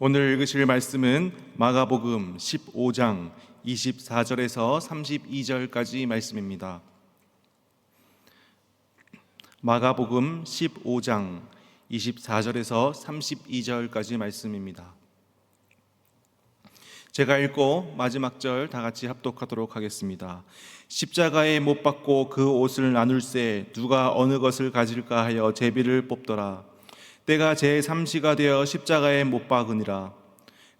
오늘 읽으실 말씀은 마가복음 15장 24절에서 32절까지 말씀입니다. 마가복음 15장 24절에서 32절까지 말씀입니다. 제가 읽고 마지막 절 다 같이 합독하도록 하겠습니다. 십자가에 못 박고 그 옷을 나눌세 누가 어느 것을 가질까 하여 제비를 뽑더라. 때가 제3시가 되어 십자가에 못 박으니라.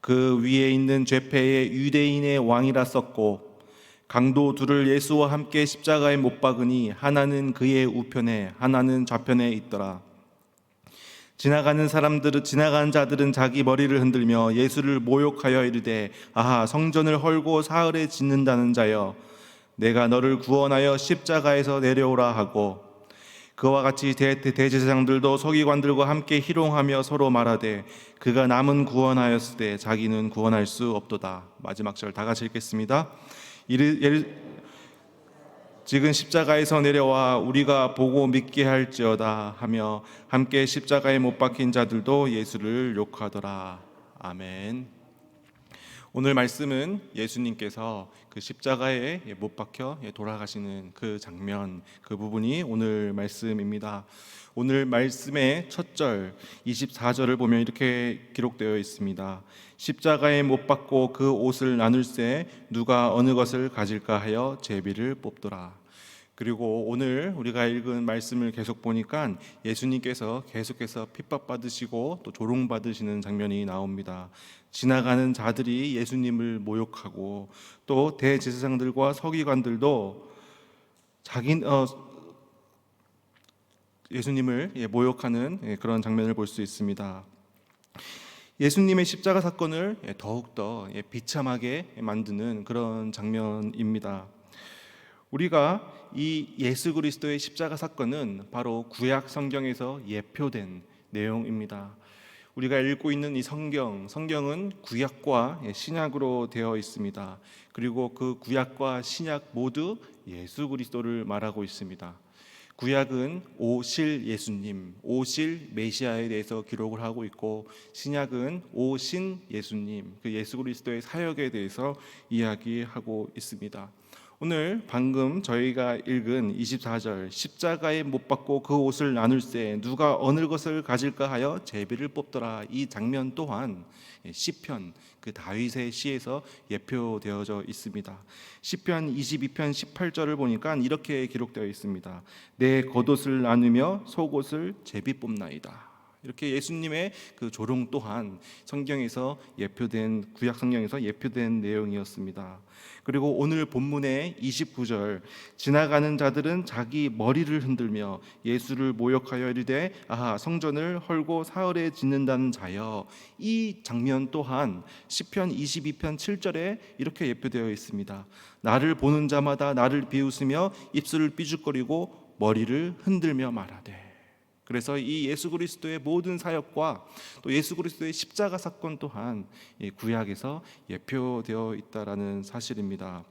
그 위에 있는 죄패에 유대인의 왕이라 썼고 강도 둘을 예수와 함께 십자가에 못 박으니 하나는 그의 우편에 하나는 좌편에 있더라. 지나가는 자들은 자기 머리를 흔들며 예수를 모욕하여 이르되 아하 성전을 헐고 사흘에 짓는다는 자여 내가 너를 구원하여 십자가에서 내려오라 하고 그와 같이 대제사장들도 서기관들과 함께 희롱하며 서로 말하되 그가 남은 구원하였으되 자기는 구원할 수 없도다. 마지막 절 다 같이 읽겠습니다. 지금 십자가에서 내려와 우리가 보고 믿게 할지어다 하며 함께 십자가에 못 박힌 자들도 예수를 욕하더라. 아멘. 오늘 말씀은 예수님께서 그 십자가에 못 박혀 돌아가시는 그 장면, 그 부분이 오늘 말씀입니다. 오늘 말씀의 첫 절 24절을 보면 이렇게 기록되어 있습니다. 십자가에 못 박고 그 옷을 나눌세 누가 어느 것을 가질까 하여 제비를 뽑더라. 그리고 오늘 우리가 읽은 말씀을 계속 보니까 예수님께서 계속해서 핍박받으시고 또 조롱받으시는 장면이 나옵니다. 지나가는 자들이 예수님을 모욕하고 또 대제사장들과 서기관들도 예수님을 모욕하는 그런 장면을 볼 수 있습니다. 예수님의 십자가 사건을 더욱더 비참하게 만드는 그런 장면입니다. 우리가 이 예수 그리스도의 십자가 사건은 바로 구약 성경에서 예표된 내용입니다. 우리가 읽고 있는 이 성경은 구약과 신약으로 되어 있습니다. 그리고 그 구약과 신약 모두 예수 그리스도를 말하고 있습니다. 구약은 오실 예수님, 오실 메시아에 대해서 기록을 하고 있고 신약은 오신 예수님, 그 예수 그리스도의 사역에 대해서 이야기하고 있습니다. 오늘 방금 저희가 읽은 24절 십자가에 못 박고 그 옷을 나눌세 누가 어느 것을 가질까 하여 제비를 뽑더라. 이 장면 또한 시편 그 다윗의 시에서 예표되어져 있습니다. 시편 22편 18절을 보니까 이렇게 기록되어 있습니다. 내 겉옷을 나누며 속옷을 제비 뽑나이다. 이렇게 예수님의 그 조롱 또한 성경에서 예표된 구약 성경에서 예표된 내용이었습니다. 그리고 오늘 본문의 29절 지나가는 자들은 자기 머리를 흔들며 예수를 모욕하여 이르되 아하 성전을 헐고 사흘에 짓는다는 자여. 이 장면 또한 시편 22편 7절에 이렇게 예표되어 있습니다. 나를 보는 자마다 나를 비웃으며 입술을 삐죽거리고 머리를 흔들며 말하되. 그래서 이 예수 그리스도의 모든 사역과 또 예수 그리스도의 십자가 사건 또한 구약에서 예표되어 있다라는 사실입니다.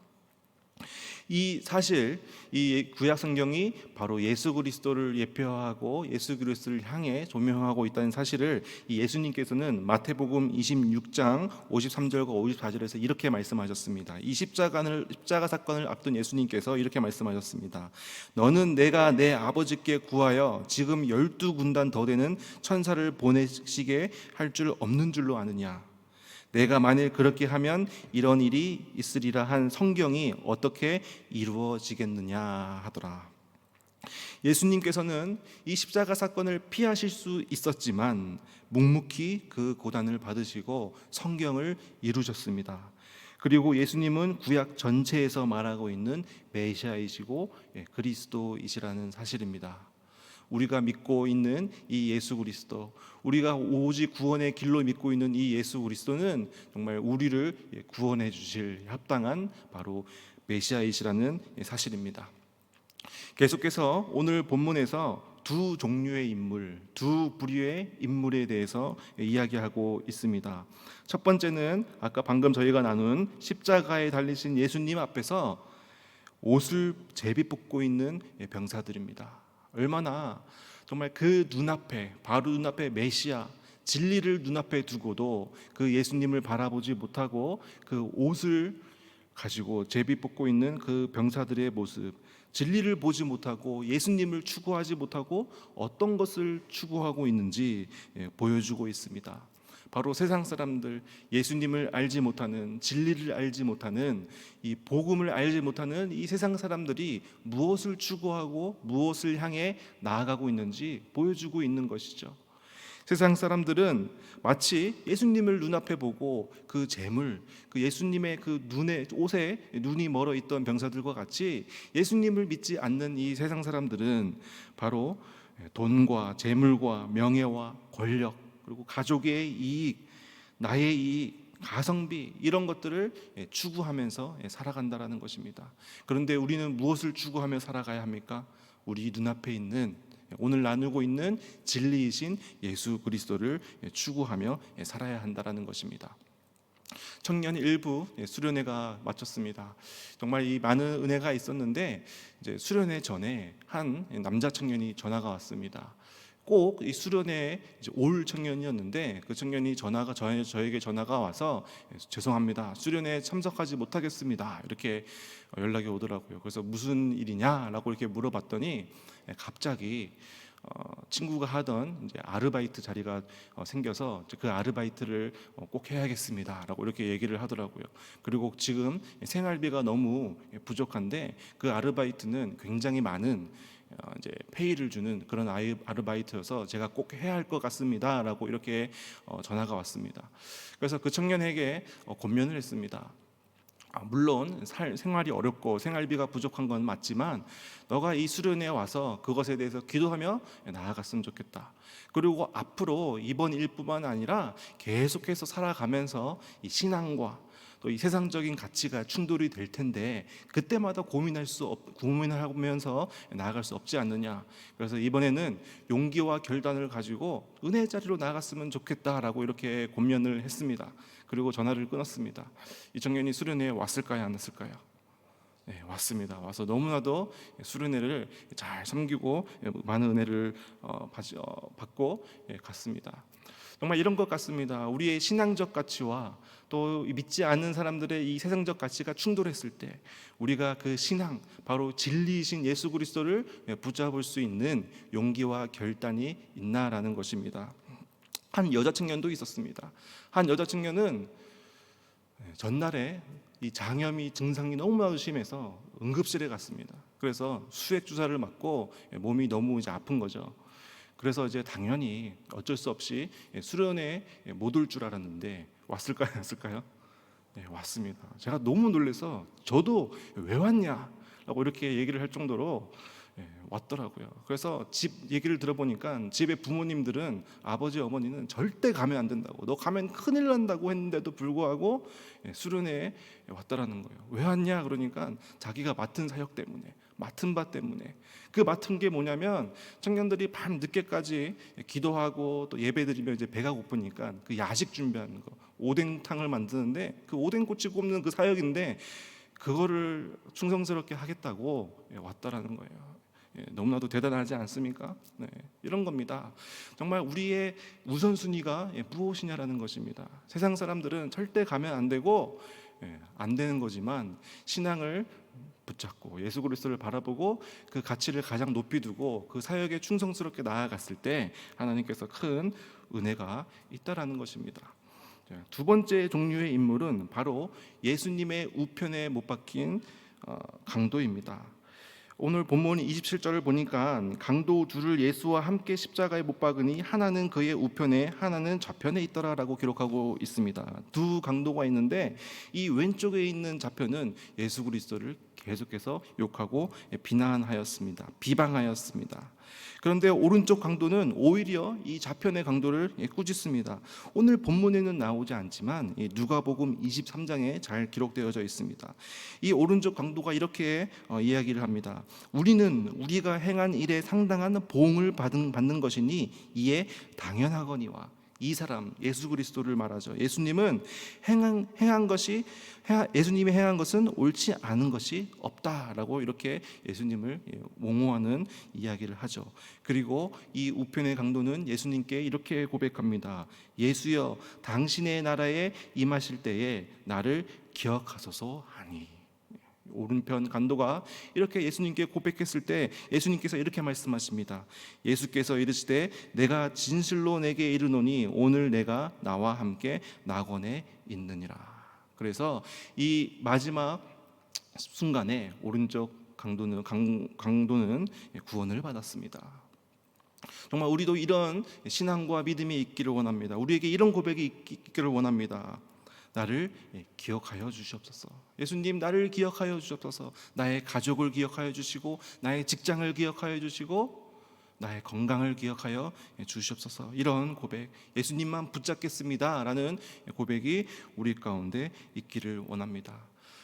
이 사실 이 구약 성경이 바로 예수 그리스도를 예표하고 예수 그리스도를 향해 조명하고 있다는 사실을 이 예수님께서는 마태복음 26장 53절과 54절에서 이렇게 말씀하셨습니다. 이 십자가 사건을 앞둔 예수님께서 이렇게 말씀하셨습니다. 너는 내가 내 아버지께 구하여 지금 12군단 더 되는 천사를 보내시게 할 줄 없는 줄로 아느냐. 내가 만일 그렇게 하면 이런 일이 있으리라 한 성경이 어떻게 이루어지겠느냐 하더라. 예수님께서는 이 십자가 사건을 피하실 수 있었지만 묵묵히 그 고난을 받으시고 성경을 이루셨습니다. 그리고 예수님은 구약 전체에서 말하고 있는 메시아이시고 그리스도이시라는 사실입니다. 우리가 믿고 있는 이 예수 그리스도, 우리가 오직 구원의 길로 믿고 있는 이 예수 그리스도는 정말 우리를 구원해 주실 합당한 바로 메시아이시라는 사실입니다. 계속해서 오늘 본문에서 두 종류의 인물, 두 부류의 인물에 대해서 이야기하고 있습니다. 첫 번째는 아까 방금 저희가 나눈 십자가에 달리신 예수님 앞에서 옷을 제비 뽑고 있는 병사들입니다. 얼마나 정말 그 눈앞에 바로 눈앞에 메시아 진리를 눈앞에 두고도 그 예수님을 바라보지 못하고 그 옷을 가지고 제비 뽑고 있는 그 병사들의 모습, 진리를 보지 못하고 예수님을 추구하지 못하고 어떤 것을 추구하고 있는지 보여주고 있습니다. 바로 세상 사람들, 예수님을 알지 못하는, 진리를 알지 못하는, 이 복음을 알지 못하는 이 세상 사람들이 무엇을 추구하고 무엇을 향해 나아가고 있는지 보여주고 있는 것이죠. 세상 사람들은 마치 예수님을 눈앞에 보고 그 재물, 그 예수님의 그 눈에, 옷에 눈이 멀어 있던 병사들과 같이 예수님을 믿지 않는 이 세상 사람들은 바로 돈과 재물과 명예와 권력, 그리고 가족의 이익, 나의 이익, 가성비, 이런 것들을 추구하면서 살아간다라는 것입니다. 그런데 우리는 무엇을 추구하며 살아가야 합니까? 우리 눈앞에 있는, 오늘 나누고 있는 진리이신 예수 그리스도를 추구하며 살아야 한다라는 것입니다. 청년 일부 수련회가 마쳤습니다. 정말 이 많은 은혜가 있었는데, 이제 수련회 전에 한 남자 청년이 전화가 왔습니다. 꼭 이 수련회에 올 청년이었는데, 그 청년이 저에게 전화가 와서 죄송합니다, 수련회에 참석하지 못하겠습니다, 이렇게 연락이 오더라고요. 그래서 무슨 일이냐라고 이렇게 물어봤더니 갑자기 친구가 하던 이제 아르바이트 자리가 생겨서 그 아르바이트를 꼭 해야겠습니다라고 이렇게 얘기를 하더라고요. 그리고 지금 생활비가 너무 부족한데 그 아르바이트는 굉장히 많은 이제 페이를 주는 그런 아르바이트여서 제가 꼭 해야 할 것 같습니다라고 이렇게 전화가 왔습니다. 그래서 그 청년에게 권면을 했습니다. 물론 생활이 어렵고 생활비가 부족한 건 맞지만 너가 이 수련회에 와서 그것에 대해서 기도하며 나아갔으면 좋겠다. 그리고 앞으로 이번 일뿐만 아니라 계속해서 살아가면서 이 신앙과 또 이 세상적인 가치가 충돌이 될 텐데 그때마다 고민하면서 나아갈 수 없지 않느냐. 그래서 이번에는 용기와 결단을 가지고 은혜의 자리로 나아갔으면 좋겠다라고 이렇게 권면을 했습니다. 그리고 전화를 끊었습니다. 이 청년이 수련회에 왔을까요, 안 왔을까요? 네, 왔습니다. 와서 너무나도 수련회를 잘 섬기고 많은 은혜를 받고 갔습니다. 정말 이런 것 같습니다. 우리의 신앙적 가치와 또 믿지 않는 사람들의 이 세상적 가치가 충돌했을 때 우리가 그 신앙, 바로 진리이신 예수 그리스도를 붙잡을 수 있는 용기와 결단이 있나라는 것입니다. 한 여자 청년도 있었습니다. 한 여자 청년은 전날에 이 장염이 증상이 너무나도 심해서 응급실에 갔습니다. 그래서 수액 주사를 맞고 몸이 너무 이제 아픈 거죠. 그래서 이제 당연히 어쩔 수 없이 수련회에 못 올 줄 알았는데 왔을까요, 안 왔을까요? 네, 왔습니다. 제가 너무 놀라서 저도 왜 왔냐라고 이렇게 얘기를 할 정도로 왔더라고요. 그래서 집 얘기를 들어보니까 집의 부모님들은, 아버지 어머니는 절대 가면 안 된다고, 너 가면 큰일 난다고 했는데도 불구하고 수련회에 왔다라는 거예요. 왜 왔냐 그러니까 자기가 맡은 사역 때문에, 맡은 바 때문에. 그 맡은 게 뭐냐면 청년들이 밤 늦게까지 기도하고 또 예배드리면 이제 배가 고프니까 그 야식 준비하는 거, 오뎅탕을 만드는데 그 오뎅꼬치 굽는 그 사역인데 그거를 충성스럽게 하겠다고 왔다라는 거예요. 너무나도 대단하지 않습니까? 네, 이런 겁니다. 정말 우리의 우선순위가 무엇이냐라는 것입니다. 세상 사람들은 절대 가면 안 되고 안 되는 거지만 신앙을 붙잡고 예수 그리스도를 바라보고 그 가치를 가장 높이 두고 그 사역에 충성스럽게 나아갔을 때 하나님께서 큰 은혜가 있다라는 것입니다. 두 번째 종류의 인물은 바로 예수님의 우편에 못 박힌 강도입니다. 오늘 본문 27절을 보니까 강도 둘을 예수와 함께 십자가에 못 박으니 하나는 그의 우편에 하나는 좌편에 있더라라고 기록하고 있습니다. 두 강도가 있는데 이 왼쪽에 있는 좌편은 예수 그리스도를 계속해서 욕하고 비난하였습니다. 비방하였습니다. 그런데 오른쪽 강도는 오히려 이 좌편의 강도를 꾸짖습니다. 오늘 본문에는 나오지 않지만 누가복음 23장에 잘 기록되어져 있습니다. 이 오른쪽 강도가 이렇게 이야기를 합니다. 우리는 우리가 행한 일에 상당한 보응을 받는 것이니 이에 당연하거니와 이 사람 예수 그리스도를 말하죠. 예수님이 행한 것은 옳지 않은 것이 없다라고 이렇게 예수님을 옹호하는 이야기를 하죠. 그리고 이 우편의 강도는 예수님께 이렇게 고백합니다. 예수여, 당신의 나라에 임하실 때에 나를 기억하소서 하니. 오른편 강도가 이렇게 예수님께 고백했을 때 예수님께서 이렇게 말씀하십니다. 예수께서 이르시되 내가 진실로 내게 이르노니 오늘 내가 나와 함께 낙원에 있느니라. 그래서 이 마지막 순간에 오른쪽 강도는 구원을 받았습니다. 정말 우리도 이런 신앙과 믿음이 있기를 원합니다. 우리에게 이런 고백이 있기를 원합니다. 나를 기억하여 주시옵소서. 예수님, 나를 기억하여 주시옵소서. 나의 가족을 기억하여 주시고 나의 직장을 기억하여 주시고 나의 건강을 기억하여 주시옵소서. 이런 고백, 예수님만 붙잡겠습니다 라는 고백이 우리 가운데 있기를 원합니다.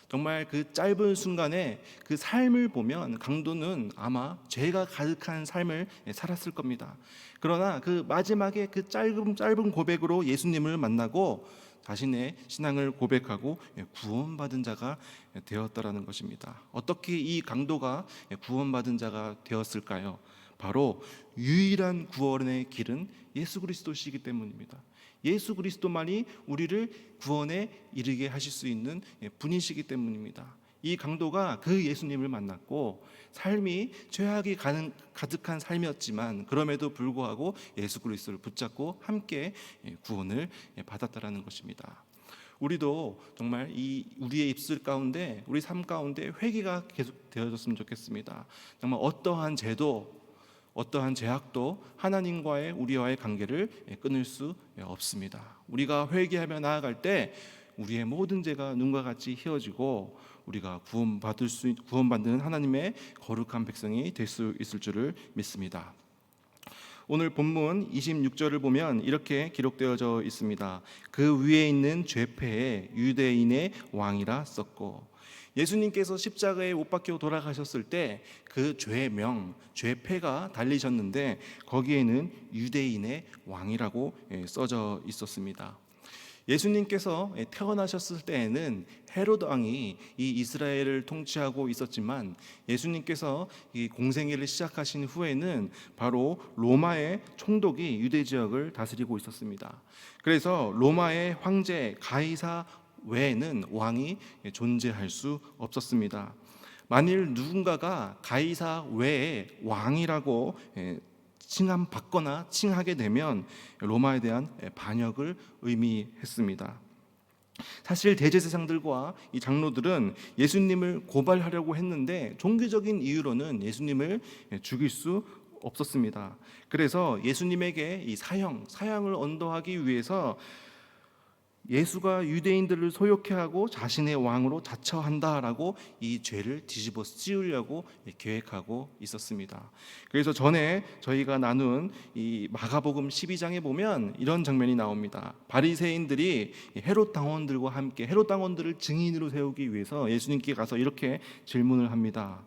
정말 그 짧은 순간에 그 삶을 보면 강도는 아마 죄가 가득한 삶을 살았을 겁니다. 그러나 그 마지막에 그 짧은 고백으로 예수님을 만나고 자신의 신앙을 고백하고 구원받은 자가 되었다라는 것입니다. 어떻게 이 강도가 구원받은 자가 되었을까요? 바로 유일한 구원의 길은 예수 그리스도시기 때문입니다. 예수 그리스도만이 우리를 구원에 이르게 하실 수 있는 분이시기 때문입니다. 이 강도가 그 예수님을 만났고 삶이 죄악이 가득한 삶이었지만 그럼에도 불구하고 예수 그리스도를 붙잡고 함께 구원을 받았다라는 것입니다. 우리도 정말 우리의 입술 가운데, 우리 삶 가운데 회개가 계속 되어졌으면 좋겠습니다. 정말 어떠한 죄도, 어떠한 죄악도 하나님과의 우리와의 관계를 끊을 수 없습니다. 우리가 회개하며 나아갈 때 우리의 모든 죄가 눈과 같이 희어지고 우리가 구원받는 하나님의 거룩한 백성이 될 수 있을 줄을 믿습니다. 오늘 본문 26절을 보면 이렇게 기록되어져 있습니다. 그 위에 있는 죄패에 유대인의 왕이라 썼고, 예수님께서 십자가에 못 박혀 돌아가셨을 때 그 죄명, 죄패가 달리셨는데 거기에는 유대인의 왕이라고 써져 있었습니다. 예수님께서 태어나셨을 때에는 헤롯 왕이 이 이스라엘을 통치하고 있었지만 예수님께서 이 공생애를 시작하신 후에는 바로 로마의 총독이 유대 지역을 다스리고 있었습니다. 그래서 로마의 황제 가이사 외에는 왕이 존재할 수 없었습니다. 만일 누군가가 가이사 외에 왕이라고 칭함받거나 칭하게 되면 로마에 대한 반역을 의미했습니다. 사실 대제사장들과 이 장로들은 예수님을 고발하려고 했는데 종교적인 이유로는 예수님을 죽일 수 없었습니다. 그래서 예수님에게 이 사형을 언도하기 위해서 예수가 유대인들을 소욕해 하고 자신의 왕으로 자처한다라고 이 죄를 뒤집어 씌우려고 계획하고 있었습니다. 그래서 전에 저희가 나눈 이 마가복음 12장에 보면 이런 장면이 나옵니다. 바리새인들이 헤롯 당원들과 함께 헤롯 당원들을 증인으로 세우기 위해서 예수님께 가서 이렇게 질문을 합니다.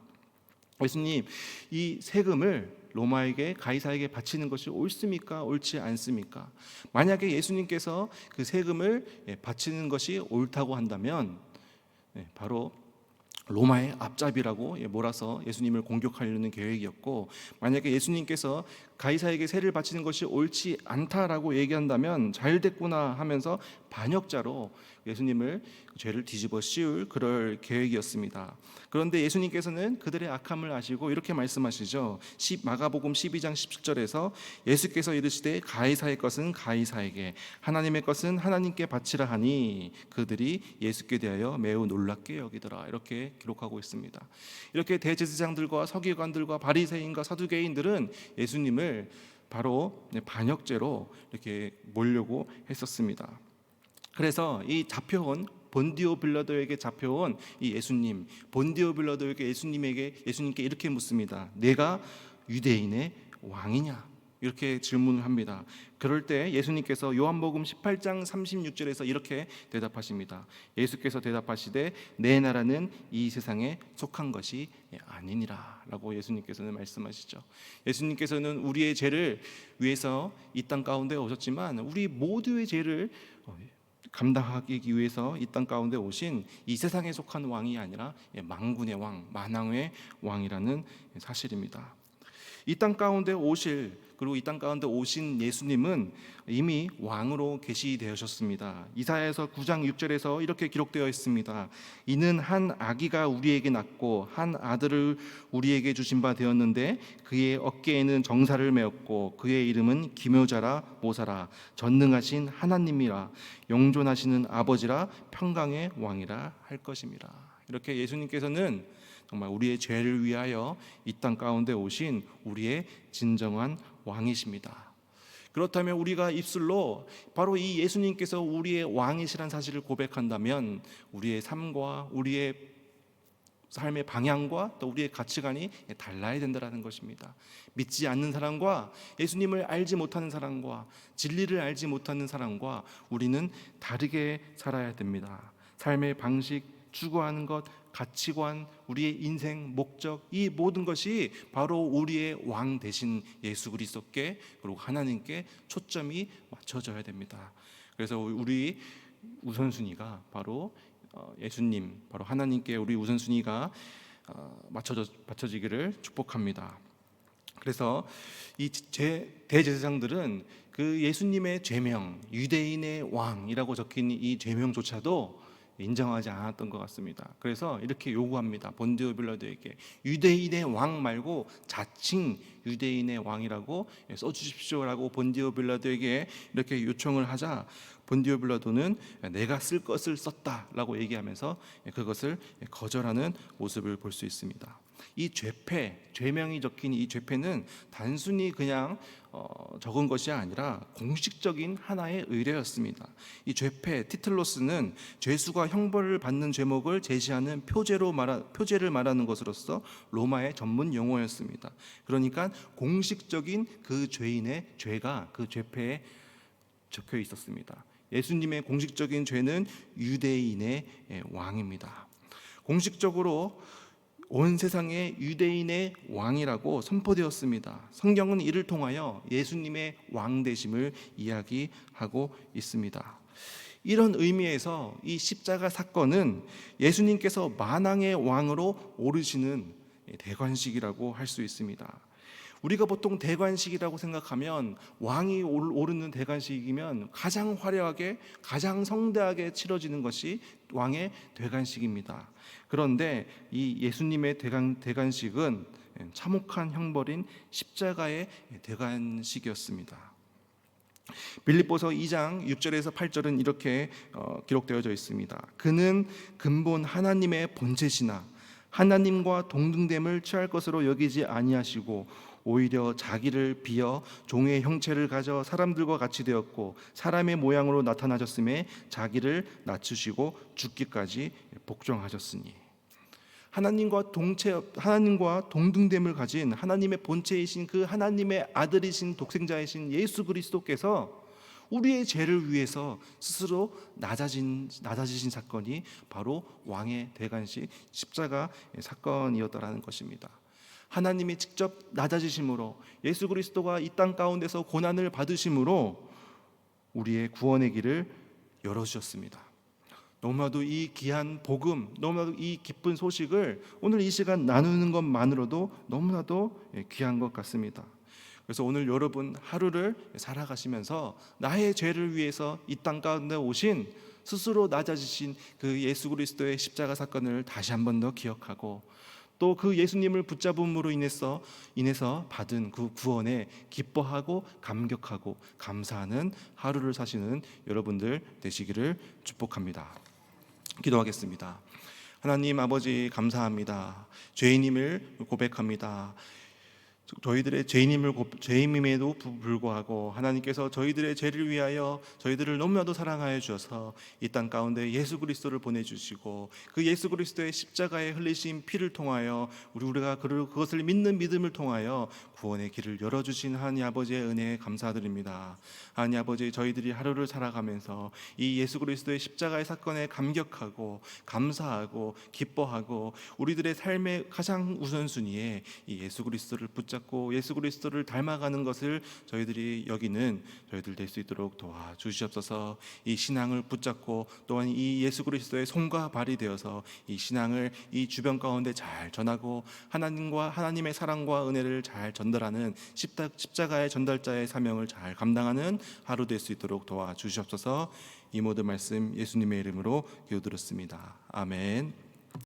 예수님, 이 세금을 로마에게 가이사에게 바치는 것이 옳습니까? 옳지 않습니까? 만약에 예수님께서 그 세금을 바치는 것이 옳다고 한다면 바로 로마의 앞잡이라고 몰아서 예수님을 공격하려는 계획이었고, 만약에 예수님께서 가이사에게 세를 바치는 것이 옳지 않다라고 얘기한다면 잘됐구나 하면서 반역자로 예수님을 죄를 뒤집어 씌울 그럴 계획이었습니다. 그런데 예수님께서는 그들의 악함을 아시고 이렇게 말씀하시죠. 마가복음 12장 17절에서 예수께서 이르시되 가이사의 것은 가이사에게 하나님의 것은 하나님께 바치라 하니 그들이 예수께 대하여 매우 놀랍게 여기더라, 이렇게 기록하고 있습니다. 이렇게 대제사장들과 서기관들과 바리새인과 사두개인들은 예수님을 바로 반역죄로 이렇게 몰려고 했었습니다. 그래서 이 잡혀온 본디오 빌라도에게 잡혀온 이 예수님, 본디오 빌라도에게 예수님께 이렇게 묻습니다. 내가 유대인의 왕이냐? 이렇게 질문을 합니다. 그럴 때 예수님께서 요한복음 18장 36절에서 이렇게 대답하십니다. 예수께서 대답하시되 내 나라는 이 세상에 속한 것이 아니니라 라고 예수님께서는 말씀하시죠. 예수님께서는 우리의 죄를 위해서 이 땅 가운데 오셨지만 우리 모두의 죄를 감당하기 위해서 이 땅 가운데 오신 이 세상에 속한 왕이 아니라 만군의 왕, 만왕의 왕이라는 사실입니다. 이 땅 가운데 오실, 그리고 이 땅 가운데 오신 예수님은 이미 왕으로 계시되셨습니다. 이사야서 9장 6절에서 이렇게 기록되어 있습니다. 이는 한 아기가 우리에게 낳고 한 아들을 우리에게 주신 바 되었는데 그의 어깨에는 정사를 메었고 그의 이름은 기묘자라 모사라 전능하신 하나님이라 영존하시는 아버지라 평강의 왕이라 할 것입니다. 이렇게 예수님께서는 정말 우리의 죄를 위하여 이 땅 가운데 오신 우리의 진정한 왕이십니다. 그렇다면 우리가 입술로 바로 이 예수님께서 우리의 왕이시란 사실을 고백한다면 우리의 삶과 우리의 삶의 방향과 또 우리의 가치관이 달라야 된다는 것입니다. 믿지 않는 사람과 예수님을 알지 못하는 사람과 진리를 알지 못하는 사람과 우리는 다르게 살아야 됩니다. 삶의 방식, 추구하는 것, 가치관, 우리의 인생, 목적, 이 모든 것이 바로 우리의 왕 되신 예수 그리스도께 그리고 하나님께 초점이 맞춰져야 됩니다. 그래서 우리 우선순위가 바로 예수님, 바로 하나님께 우리 우선순위가 맞춰지기를 축복합니다. 그래서 이 대제사장들은 그 예수님의 죄명, 유대인의 왕이라고 적힌 이 죄명조차도 인정하지 않았던 것 같습니다. 그래서 이렇게 요구합니다. 본디오 빌라도에게 유대인의 왕 말고 자칭 유대인의 왕이라고 써주십시오라고 본디오 빌라도에게 이렇게 요청을 하자 본디오 빌라도는 내가 쓸 것을 썼다라고 얘기하면서 그것을 거절하는 모습을 볼 수 있습니다. 이 죄패, 죄명이 적힌 이 죄패는 단순히 그냥 적은 것이 아니라 공식적인 하나의 의뢰였습니다. 이 죄패, 티틀로스는 죄수가 형벌을 받는 제목을 제시하는 표제를 말하는 것으로서 로마의 전문 용어였습니다. 그러니까 공식적인 그 죄인의 죄가 그 죄패에 적혀 있었습니다. 예수님의 공식적인 죄는 유대인의 왕입니다. 공식적으로 온 세상의 유대인의 왕이라고 선포되었습니다. 성경은 이를 통하여 예수님의 왕 되심을 이야기하고 있습니다. 이런 의미에서 이 십자가 사건은 예수님께서 만왕의 왕으로 오르시는 대관식이라고 할 수 있습니다. 우리가 보통 대관식이라고 생각하면 왕이 오르는 대관식이면 가장 화려하게 가장 성대하게 치러지는 것이 왕의 대관식입니다. 그런데 이 예수님의 대관식은 참혹한 형벌인 십자가의 대관식이었습니다. 빌립보서 2장 6절에서 8절은 이렇게 기록되어져 있습니다. 그는 근본 하나님의 본체시나 하나님과 동등됨을 취할 것으로 여기지 아니하시고 오히려 자기를 비어 종의 형체를 가져 사람들과 같이 되었고 사람의 모양으로 나타나셨음에 자기를 낮추시고 죽기까지 복종하셨으니 하나님과 동등됨을 가진 하나님의 본체이신 그 하나님의 아들이신 독생자이신 예수 그리스도께서 우리의 죄를 위해서 스스로 낮아지신 사건이 바로 왕의 대관식 십자가 사건이었다라는 것입니다. 하나님이 직접 낮아지심으로 예수 그리스도가 이 땅 가운데서 고난을 받으심으로 우리의 구원의 길을 열어주셨습니다. 너무나도 이 귀한 복음, 너무나도 이 기쁜 소식을 오늘 이 시간 나누는 것만으로도 너무나도 귀한 것 같습니다. 그래서 오늘 여러분 하루를 살아가시면서 나의 죄를 위해서 이 땅 가운데 오신 스스로 낮아지신 그 예수 그리스도의 십자가 사건을 다시 한 번 더 기억하고 또 그 예수님을 붙잡음으로 인해서 받은 그 구원에 기뻐하고 감격하고 감사하는 하루를 사시는 여러분들 되시기를 축복합니다. 기도하겠습니다. 하나님 아버지 감사합니다. 죄인임을 고백합니다. 저희들의 죄인임에도 불구하고 하나님께서 저희들의 죄를 위하여 저희들을 너무나도 사랑하여 주셔서 이 땅 가운데 예수 그리스도를 보내주시고 그 예수 그리스도의 십자가에 흘리신 피를 통하여 우리가 그것을 믿는 믿음을 통하여 구원의 길을 열어주신 하나님 아버지의 은혜에 감사드립니다. 하나님 아버지, 저희들이 하루를 살아가면서 이 예수 그리스도의 십자가의 사건에 감격하고 감사하고 기뻐하고 우리들의 삶의 가장 우선순위에 이 예수 그리스도를 붙잡고 예수 그리스도를 닮아가는 것을 저희들이 여기는 저희들 될 수 있도록 도와주시옵소서. 이 신앙을 붙잡고 또한 이 예수 그리스도의 손과 발이 되어서 이 신앙을 이 주변 가운데 잘 전하고 하나님의 사랑과 은혜를 잘 전달하는 십자가의 전달자의 사명을 잘 감당하는 하루 될 수 있도록 도와주시옵소서. 이 모든 말씀 예수님의 이름으로 기도드렸습니다. 아멘.